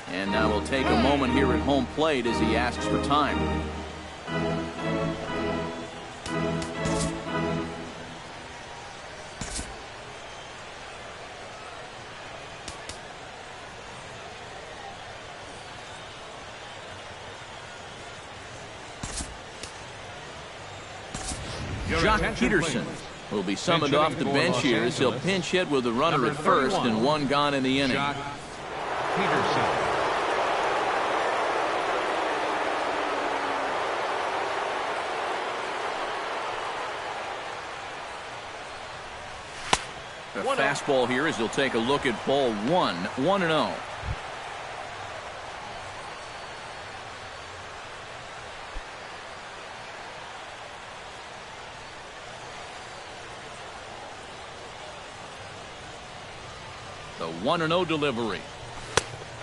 And now we'll take a moment here at home plate as he asks for time. Jock Peterson will be summoned off the bench here as he'll pinch hit with a runner at first and one gone in the inning. Jock Peterson. A fastball here as he'll take a look at ball one. 1-0. The 1-0 delivery.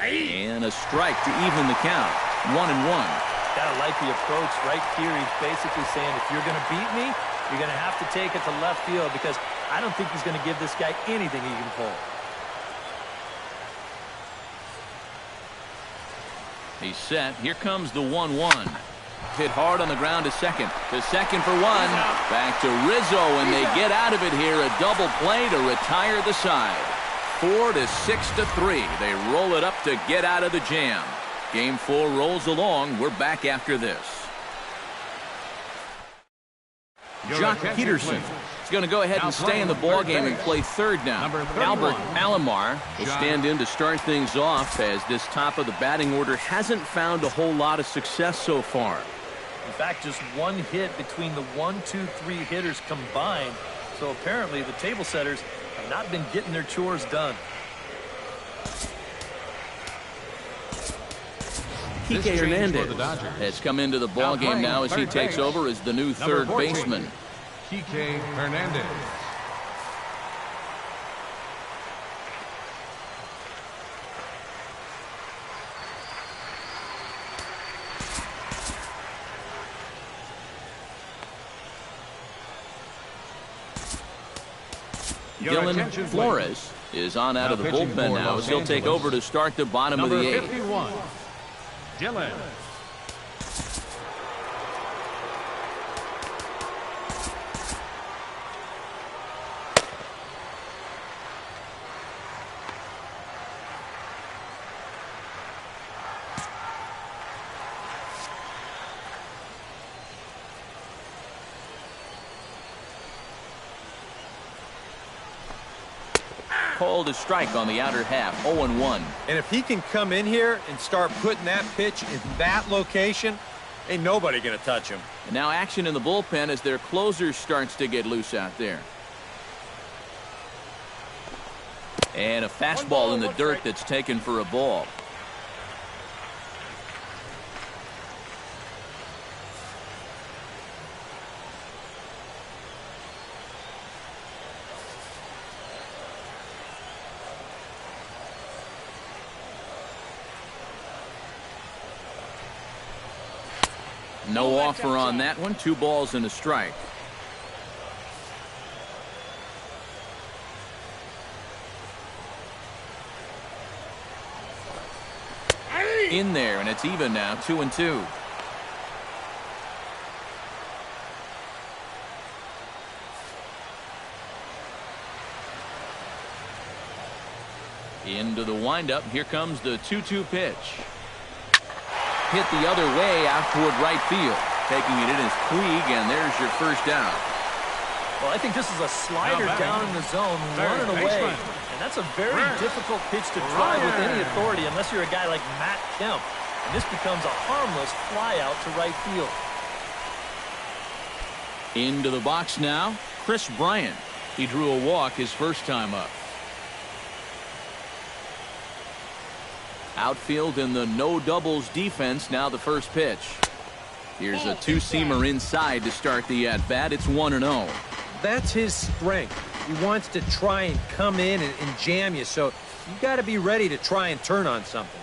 And a strike to even the count. 1-1. Gotta like the approach right here. He's basically saying, if you're going to beat me, you're going to have to take it to left field, because I don't think he's going to give this guy anything he can pull. He's set. Here comes the 1-1. Hit hard on the ground to second. To second for one. Back to Rizzo, and they get out of it here. A double play to retire the side. 4 to 6 to 3. They roll it up to get out of the jam. Game 4 rolls along. We're back after this. Jock Peterson is going to go ahead and stay in the ballgame and play third now. Albert Alomar will stand in to start things off, as this top of the batting order hasn't found a whole lot of success so far. In fact, just one hit between the 1, 2, 3 hitters combined. So apparently the table setters have not been getting their chores done. Kike Hernandez has come into the ballgame now as he takes over as the new third baseman. Kike Hernandez. Dylan Flores is on out of the bullpen now as he'll take over to start the bottom of the 8th. 51, Dylan. Called a strike on the outer half. 0-1. And if he can come in here and start putting that pitch in that location, ain't nobody going to touch him. And now action in the bullpen as their closer starts to get loose out there. And a fastball in the dirt that's taken for a ball. No offer on that one. 2 balls and a strike. In there, and it's even now. 2-2. Into the windup. Here comes the 2-2 pitch. Hit the other way out toward right field. Taking it in is Puig, and there's your first down. Well, I think this is a slider down in the zone, running away. And that's a very difficult pitch to drive with any authority unless you're a guy like Matt Kemp. And this becomes a harmless fly out to right field. Into the box now, Chris Bryant. He drew a walk his first time up. Outfield in the no doubles defense. Now the first pitch. Here's a 2-seamer inside to start the at-bat. It's 1-0. That's his strength. He wants to try and come in and jam you, so you got to be ready to try and turn on something.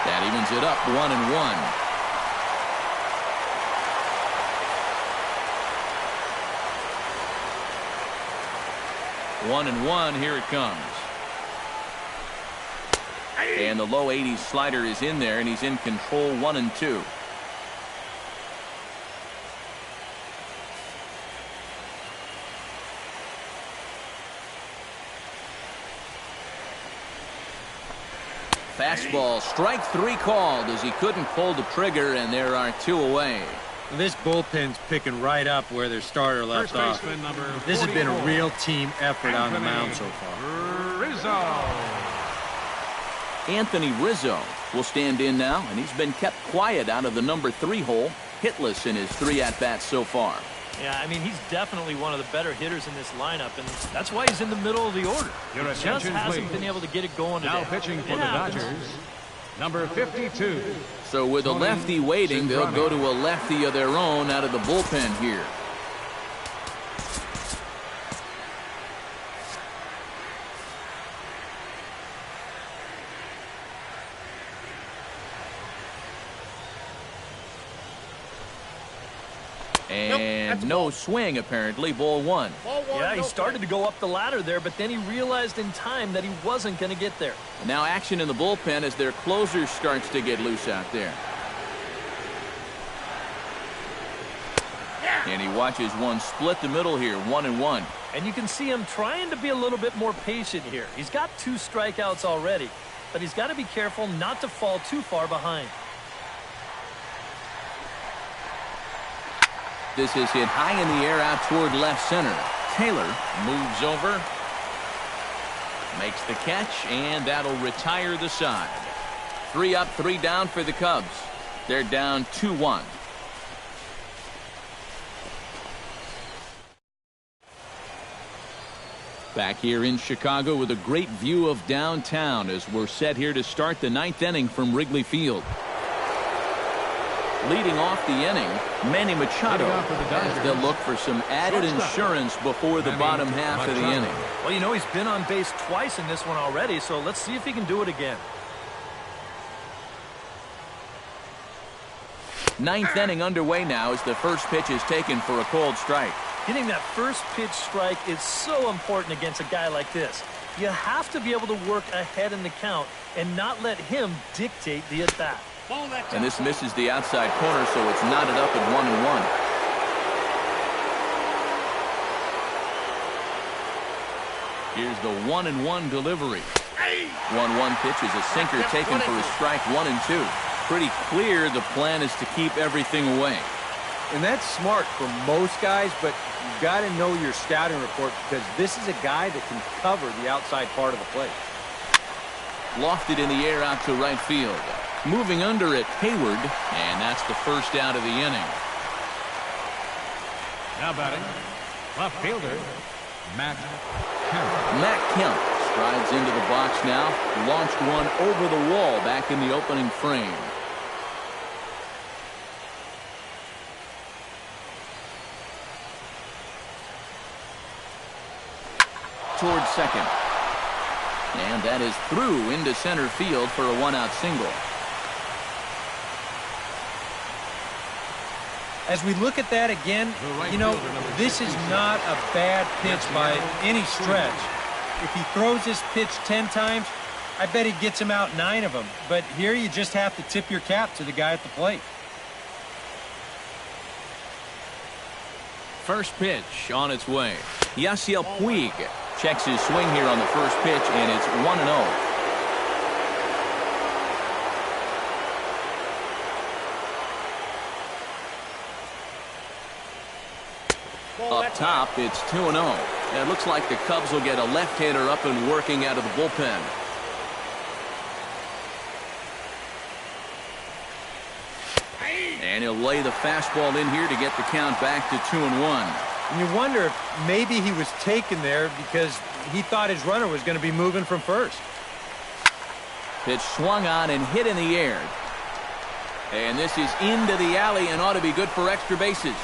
That evens it up. 1-1. 1-1, here it comes. And the low 80s slider is in there, and he's in control. 1-2. Fastball, strike 3 called as he couldn't pull the trigger, and there are 2 away. This bullpen's picking right up where their starter left off. This has been a real team effort on the mound so far. Anthony Rizzo will stand in now, and he's been kept quiet out of the number 3 hole, hitless in his 3 at-bats so far. Yeah, I mean, he's definitely one of the better hitters in this lineup, and that's why he's in the middle of the order. He just hasn't been able to get it going today. Now pitching for the Dodgers, number 52. So with a lefty waiting, they'll go to a lefty of their own out of the bullpen here. And no swing, apparently. Ball 1. Yeah, he started to go up the ladder there, but then he realized in time that he wasn't going to get there. Now action in the bullpen as their closer starts to get loose out there. And he watches one split the middle here, 1-1. And you can see him trying to be a little bit more patient here. He's got 2 strikeouts already, but he's got to be careful not to fall too far behind. This is hit high in the air out toward left center. Taylor moves over, makes the catch, and that'll retire the side. 3 up, 3 down for the Cubs. They're down 2-1. Back here in Chicago with a great view of downtown as we're set here to start the 9th inning from Wrigley Field. Leading off the inning, Manny Machado, as they'll look for some added insurance before the bottom half of the inning. Well, you know, he's been on base twice in this one already, so let's see if he can do it again. 9th inning underway now as the first pitch is taken for a called strike. Getting that first pitch strike is so important against a guy like this. You have to be able to work ahead in the count and not let him dictate the at-bat. And this misses the outside corner, so it's knotted up at 1-1. Here's the 1-1 delivery. 1-1 pitch is a sinker taken for a strike. 1-2. Pretty clear the plan is to keep everything away. And that's smart for most guys, but you've got to know your scouting report because this is a guy that can cover the outside part of the plate. Lofted in the air out to right field. Moving under it, Hayward, and that's the first out of the inning. Now batting, left fielder, Matt Kemp. Matt Kemp strides into the box now. Launched one over the wall back in the opening frame. Towards second. And that is through into center field for a 1-out single. As we look at that again, you know, this is not a bad pitch by any stretch. If he throws this pitch 10 times, I bet he gets him out 9 of them. But here you just have to tip your cap to the guy at the plate. First pitch on its way. Yasiel Puig checks his swing here on the first pitch, and it's 1-0. Up top, it's 2-0. And it looks like the Cubs will get a left-hander up and working out of the bullpen. And he'll lay the fastball in here to get the count back to 2-1. And you wonder if maybe he was taken there because he thought his runner was going to be moving from first. Pitch swung on and hit in the air. And this is into the alley and ought to be good for extra bases.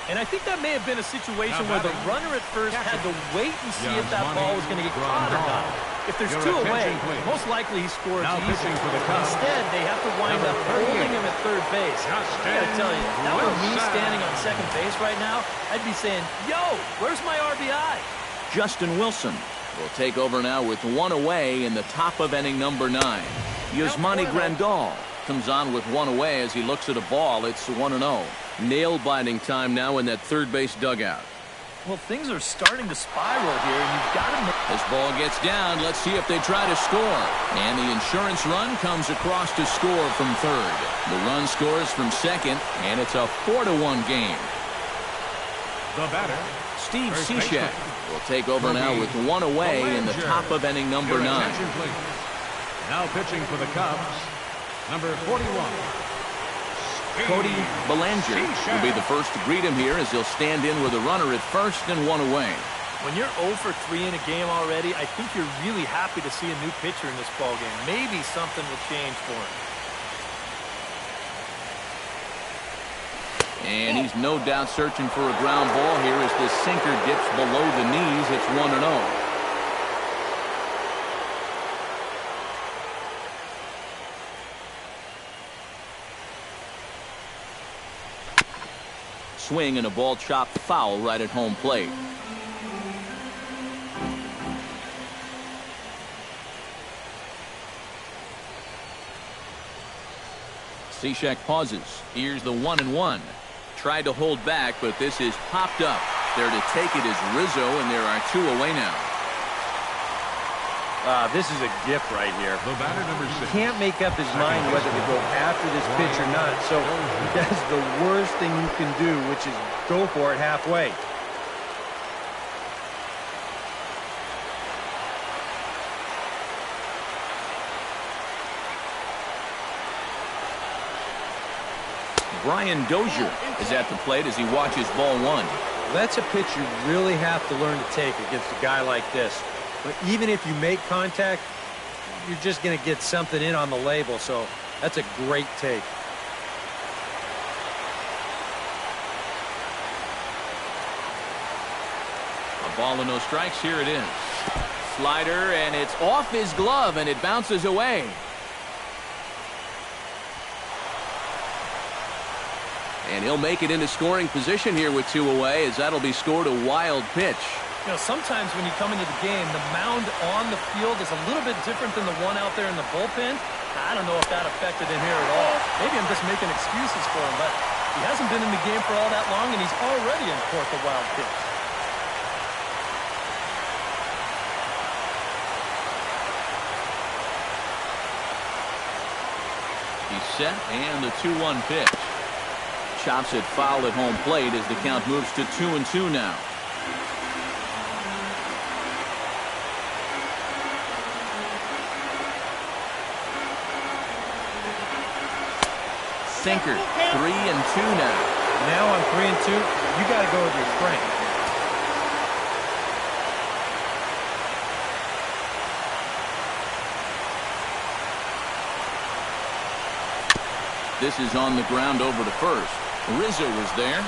And I think that may have been a situation where the runner at first had to wait and see if that ball was going to get caught or not. If there's two away, most likely he scores easy. For the Cubs. Instead, they have to wind up holding him at third base. I gotta tell you, if that were me standing on second base right now, I'd be saying, yo, where's my RBI? Justin Wilson will take over now with one away in the top of inning number 9. Yasmani Grandal comes on with one away as he looks at a ball. It's 1-0. Nail-biting time now in that third base dugout. Well, things are starting to spiral here, and you've got to... This ball gets down. Let's see if they try to score. And the insurance run comes across to score from third. The run scores from second, and it's a 4-1 game. The batter, Steve Cishek will take over now with one away in the top of inning number 9. Now pitching for the Cubs, number 41. Cody Bellinger will be the first to greet him here as he'll stand in with a runner at first and one away. When you're 0 for 3 in a game already, I think you're really happy to see a new pitcher in this ballgame. Maybe something will change for him. And he's no doubt searching for a ground ball here as this sinker dips below the knees. It's 1-0. Swing and a ball chopped foul right at home plate. Cishek pauses. Here's the 1-1. Tried to hold back, but this is popped up. There to take it is Rizzo, and there are 2 away now. This is a gift right here. The batter, number 6. He can't make up his mind whether to go after this pitch or not, so he does the worst thing you can do, which is go for it halfway. Brian Dozier is at the plate as he watches ball 1. That's a pitch you really have to learn to take against a guy like this. But even if you make contact, you're just going to get something in on the label, so that's a great take. A ball and no strikes. Here it is. Slider, and it's off his glove, and it bounces away. And he'll make it into scoring position here with 2 away, as that'll be scored a wild pitch. You know, sometimes when you come into the game, the mound on the field is a little bit different than the one out there in the bullpen. I don't know if that affected him here at all. Maybe I'm just making excuses for him, but he hasn't been in the game for all that long, and he's already in court the wild pitch. He's set, and the 2-1 pitch. Chops it foul at home plate as the count moves to 2-2 now. Sinker, 3-2 now. Now on 3-2, you got to go with your strength. This is on the ground over to first. Rizzo was there.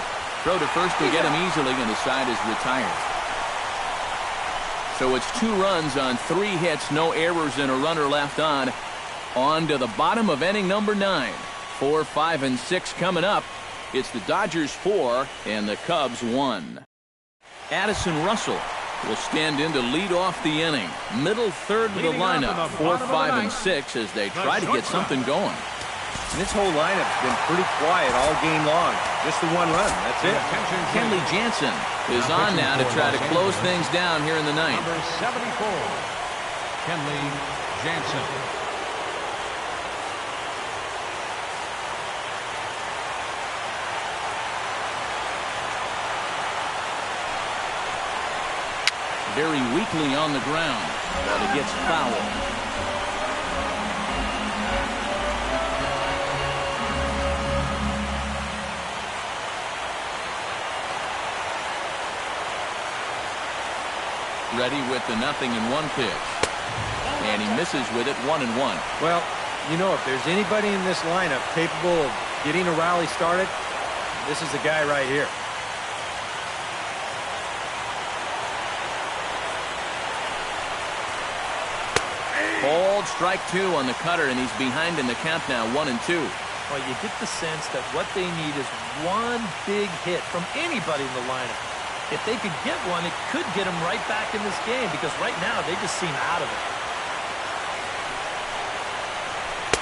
Throw to first to get him easily, and the side is retired. So it's 2 runs on 3 hits, no errors, and a runner left on. On to the bottom of inning number 9. 4, 5, and 6 coming up. It's the Dodgers 4 and the Cubs 1. Addison Russell will stand in to lead off the inning. Middle third of the lineup, 4, 5, and 6 as they try to get something going. And this whole lineup's been pretty quiet all game long. Just the 1 run. That's it. Kenley Jansen is on now to try to close things down here in the ninth. Number 74, Kenley Jansen. Very weakly on the ground, but it gets foul. Ready with the 0-1 pitch. And he misses with it, 1-1. Well, you know, if there's anybody in this lineup capable of getting a rally started, this is the guy right here. called strike 2 on the cutter, and he's behind in the count now, 1-2. Well, you get the sense that what they need is one big hit from anybody in the lineup. If they could get one, it could get them right back in this game, because right now they just seem out of it.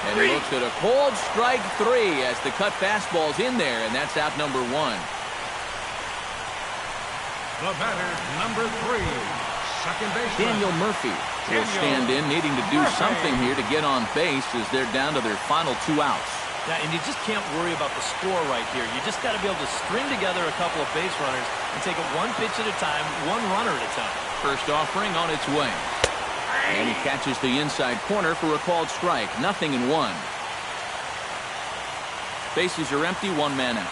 And he looks at a cold strike 3 as the cut fastball's in there, and that's out number 1. The batter, number 3, second baseman Daniel Murphy will stand in, needing to do something here to get on base as they're down to their final 2 outs. Yeah, and you just can't worry about the score right here. You just got to be able to string together a couple of base runners and take it one pitch at a time, one runner at a time. First offering on its way. And he catches the inside corner for a called strike. 0-1. Bases are empty, 1 man out.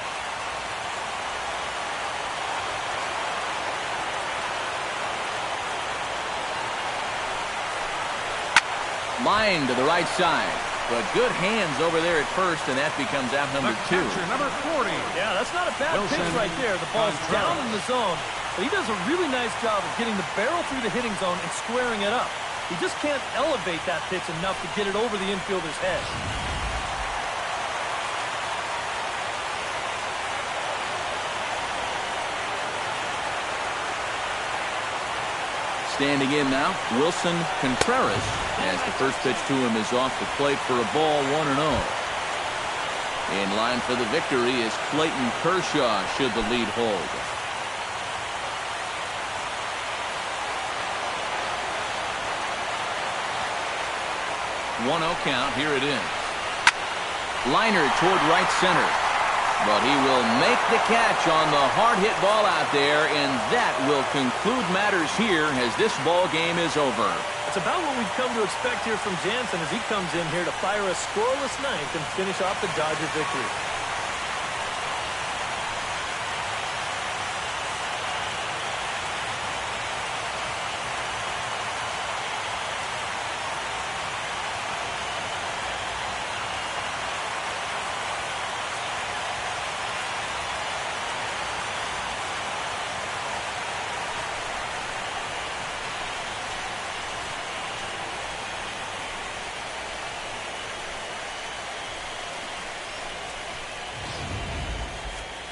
Line to the right side. But good hands over there at first, and that becomes out number 2. Number 40. Yeah, that's not a bad pitch right there. The ball's down in the zone, but he does a really nice job of getting the barrel through the hitting zone and squaring it up. He just can't elevate that pitch enough to get it over the infielder's head. Standing in now, Wilson Contreras, as the first pitch to him is off the plate for a ball, 1-0. In line for the victory is Clayton Kershaw, should the lead hold. 1-0 count, here it is. Liner toward right center. But he will make the catch on the hard-hit ball out there, and that will conclude matters here as this ball game is over. It's about what we've come to expect here from Jansen as he comes in here to fire a scoreless ninth and finish off the Dodger victory.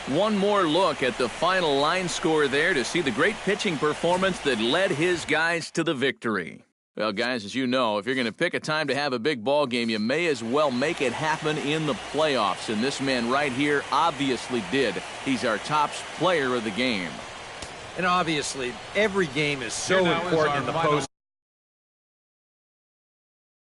One more look at the final line score there to see the great pitching performance that led his guys to the victory. Well, guys, as you know, if you're going to pick a time to have a big ball game, you may as well make it happen in the playoffs. And this man right here obviously did. He's our top player of the game. And obviously, every game is so important in the post.